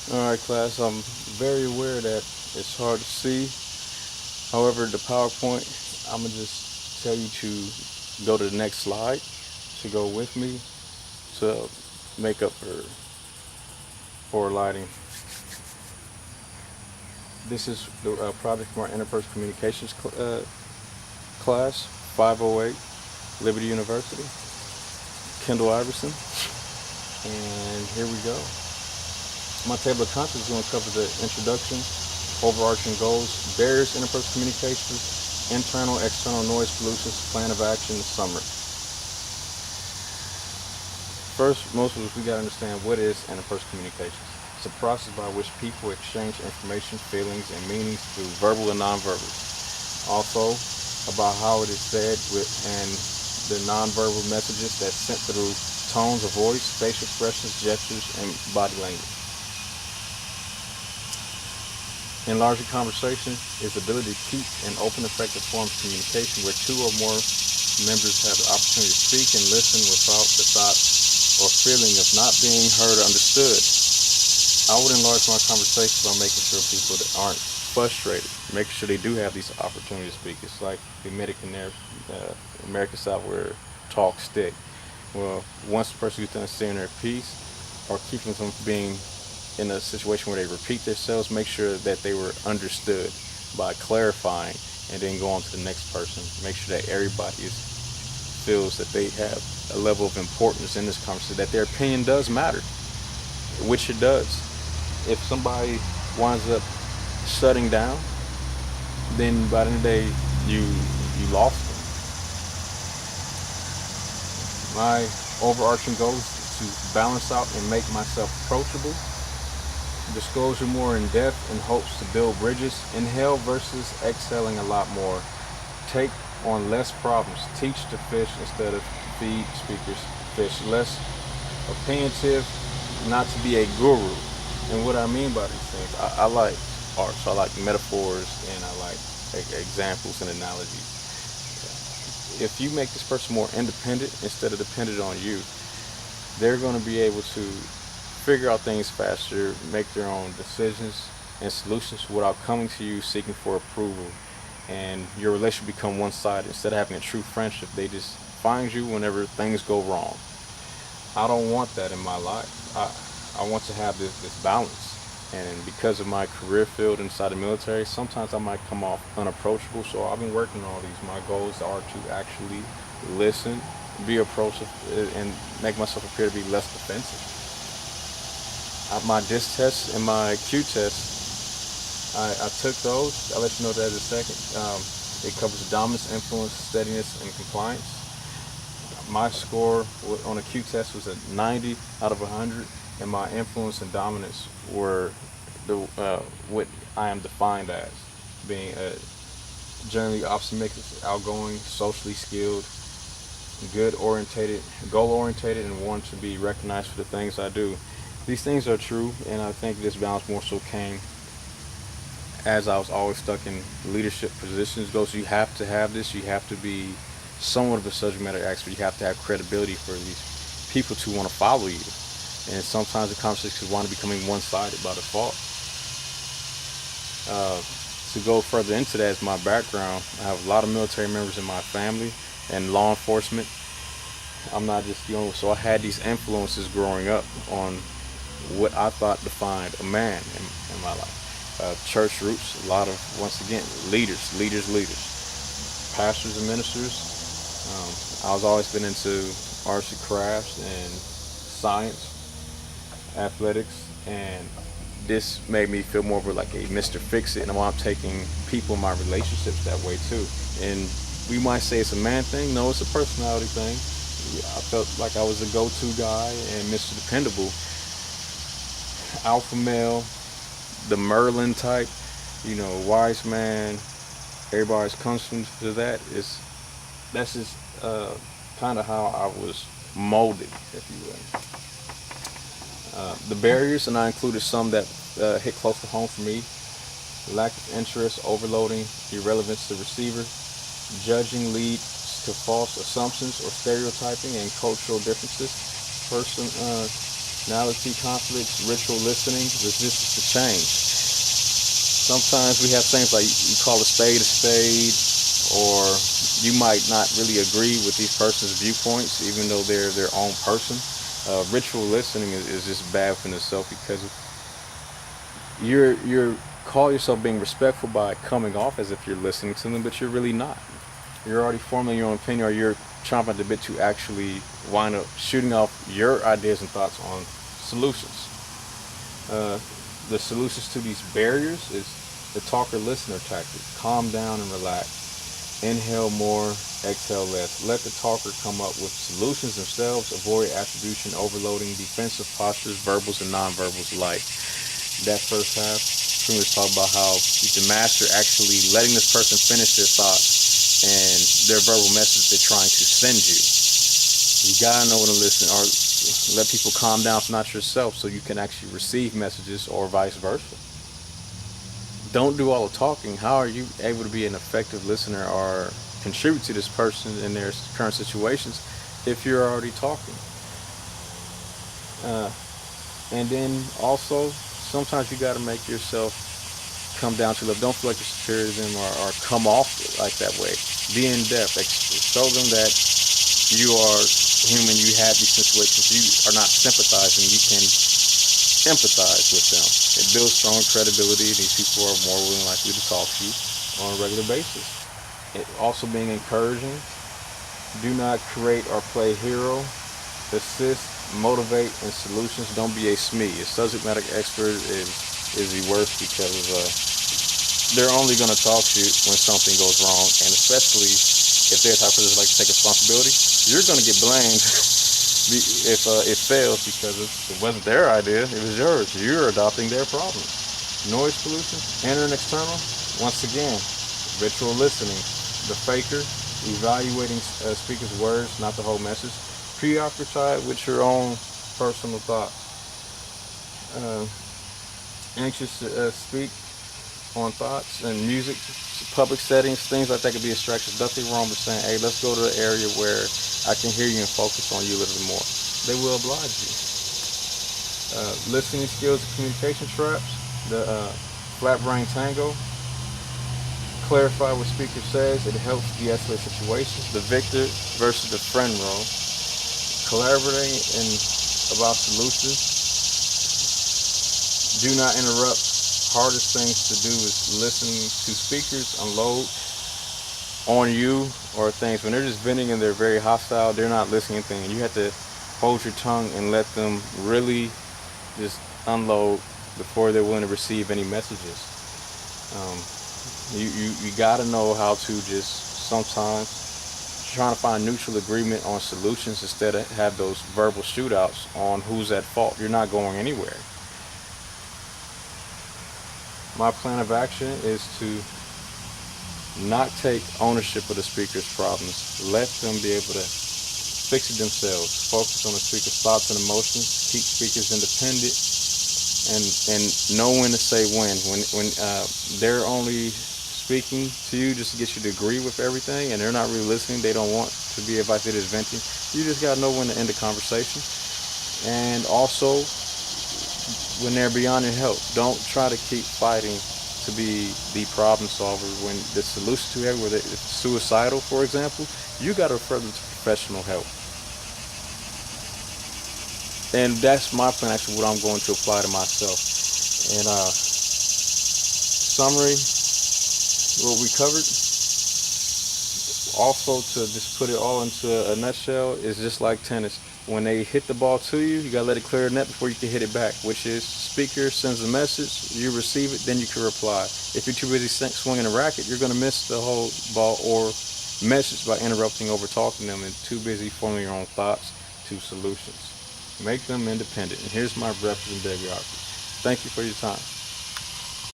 Alright, class, I'm very aware that it's hard to see. However, the PowerPoint, I'm going to just tell you to go to the next slide to go with me to make up for lighting. This is the project from our interpersonal communications class, 508, Liberty University, Kendall Iverson. And here we go. My table of contents is going to cover the introduction, overarching goals, barriers, interpersonal communications, internal, external noise solutions, plan of action, summary. First, most of us, we got to understand what is interpersonal communications. It's a process by which people exchange information, feelings, and meanings through verbal and nonverbal. Also, about how it is said and the nonverbal messages that's sent through tones of voice, facial expressions, gestures, and body language. Enlarging conversation is the ability to keep an open, effective form of communication where two or more members have the opportunity to speak and listen without the thought or feeling of not being heard or understood. I would enlarge my conversation by making sure people that aren't frustrated, making sure they do have these opportunities to speak. It's like the American South where talk stick. Well, once the person gets done saying their piece or keeping them from being in a situation where they repeat themselves, make sure that they were understood by clarifying and then go on to the next person. Make sure that everybody feels that they have a level of importance in this conversation, that their opinion does matter, which it does. If somebody winds up shutting down, then by the end of the day, you lost them. My overarching goal is to balance out and make myself approachable. Disclosure more in depth in hopes to build bridges. Inhale versus exhaling a lot more. Take on less problems. Teach to fish instead of feed speakers fish. Less opinionative, not to be a guru. And what I mean by these things, I like art, so I like metaphors and I like examples and analogies. If you make this person more independent instead of dependent on you, they're going to be able to figure out things faster, make their own decisions and solutions without coming to you seeking for approval. And your relationship become one-sided. Instead of having a true friendship, they just find you whenever things go wrong. I don't want that in my life. I want to have this balance. And because of my career field inside the military, sometimes I might come off unapproachable. So I've been working on all these. My goals are to actually listen, be approachable, and make myself appear to be less defensive. My DISC test and my Q test, I took those. I'll let you know that in a second. It covers dominance, influence, steadiness, and compliance. My score on a Q test was a 90 out of 100, and my influence and dominance were what I am defined as being generally optimistic, outgoing, socially skilled, good orientated, goal orientated, and want to be recognized for the things I do. These things are true, and I think this balance more so came as I was always stuck in leadership positions. Goes, you have to have this. You have to be somewhat of a subject matter expert. You have to have credibility for these people to want to follow you. And sometimes the conversations wind up becoming one-sided by default. To go further into that is my background. I have a lot of military members in my family and law enforcement. I'm not just so I had these influences growing up on what I thought defined a man in my life. Church roots, a lot of, once again, leaders, pastors and ministers. I was always been into arts and crafts and science, athletics, and this made me feel more of like a Mr. Fix-It, and I'm taking people in my relationships that way too. And we might say it's a man thing. No, it's a personality thing. I felt like I was a go-to guy and Mr. Dependable, alpha male, the Merlin type, wise man. Everybody's accustomed to that. That's just kind of how I was molded, if you will. The barriers, and I included some that hit close to home for me: lack of interest, overloading, irrelevance to receiver, judging leads to false assumptions or stereotyping, and cultural differences. personality conflicts, ritual listening, resistance to change. Sometimes we have things like you call a spade, or you might not really agree with these person's viewpoints, even though they're their own person. Ritual listening is just bad within itself because you're call yourself being respectful by coming off as if you're listening to them, but you're really not. You're already forming your own opinion, or you're chomping at the bit to actually wind up shooting off your ideas and thoughts on solutions. The solutions to these barriers is the talker-listener tactic. Calm down and relax. Inhale more, exhale less. Let the talker come up with solutions themselves. Avoid attribution, overloading, defensive postures, verbals and nonverbals alike. That first half, pretty much talk about how the master actually letting this person finish their thoughts and their verbal message they're trying to send you. You gotta know when to listen, or let people calm down, if not yourself, so you can actually receive messages, or vice versa. Don't do all the talking. How are you able to be an effective listener or contribute to this person in their current situations if you're already talking? And then also, sometimes you got to make yourself come down to level. Don't feel like you're superior to them, or come off like that way. Be in depth. Show them that you are human. You have these situations. You are not sympathizing. You can empathize with them. It builds strong credibility, and these people are more willing likely to talk to you on a regular basis. It also being encouraging. Do not create or play hero. Assist, motivate, and solutions. Don't be a SME. A subject matter expert is the worst, because they're only going to talk to you when something goes wrong, and especially if they're the type of person that like to take responsibility, you're going to get blamed if it fails, because it wasn't their idea, it was yours. You're adopting their problem. Noise pollution, inner and external. Once again, ritual listening, the faker, evaluating speaker's words, not the whole message. Preoccupied with your own personal thoughts. Anxious to speak on thoughts and music, public settings, things like that could be distractions. Nothing wrong with saying, hey, let's go to the area where I can hear you and focus on you a little bit more. They will oblige you. Listening skills and communication traps, the flat brain tango. Clarify what speaker says. It helps de-escalate situations. The victor versus the friend role. Collaborating and about solutions. Do not interrupt. Hardest things to do is listening to speakers unload on you, or things when they're just venting and they're very hostile. They're not listening to anything. You have to hold your tongue and let them really just unload before they're willing to receive any messages. You got to know how to just sometimes trying to find neutral agreement on solutions instead of have those verbal shootouts on who's at fault. You're not going anywhere. My plan of action is to not take ownership of the speaker's problems. Let them be able to fix it themselves. Focus on the speaker's thoughts and emotions. Keep speakers independent, and know when to say when they're only speaking to you just to get you to agree with everything, and they're not really listening. They don't want to be advised. They're just venting. You just got to know when to end the conversation. And also, when they're beyond your help, don't try to keep fighting to be the problem solver. When the solution to it, whether it's suicidal, for example, you got to refer them to professional help. And that's my plan, actually, what I'm going to apply to myself. And summary, what we covered. Also, to just put it all into a nutshell, is just like tennis. When they hit the ball to you, you gotta let it clear the net before you can hit it back, which is speaker sends a message, you receive it, then you can reply. If you're too busy swinging a racket, you're gonna miss the whole ball or message by interrupting, over talking them, and too busy forming your own thoughts to solutions. Make them independent. And here's my breakfast and bibliography. Thank you for your time.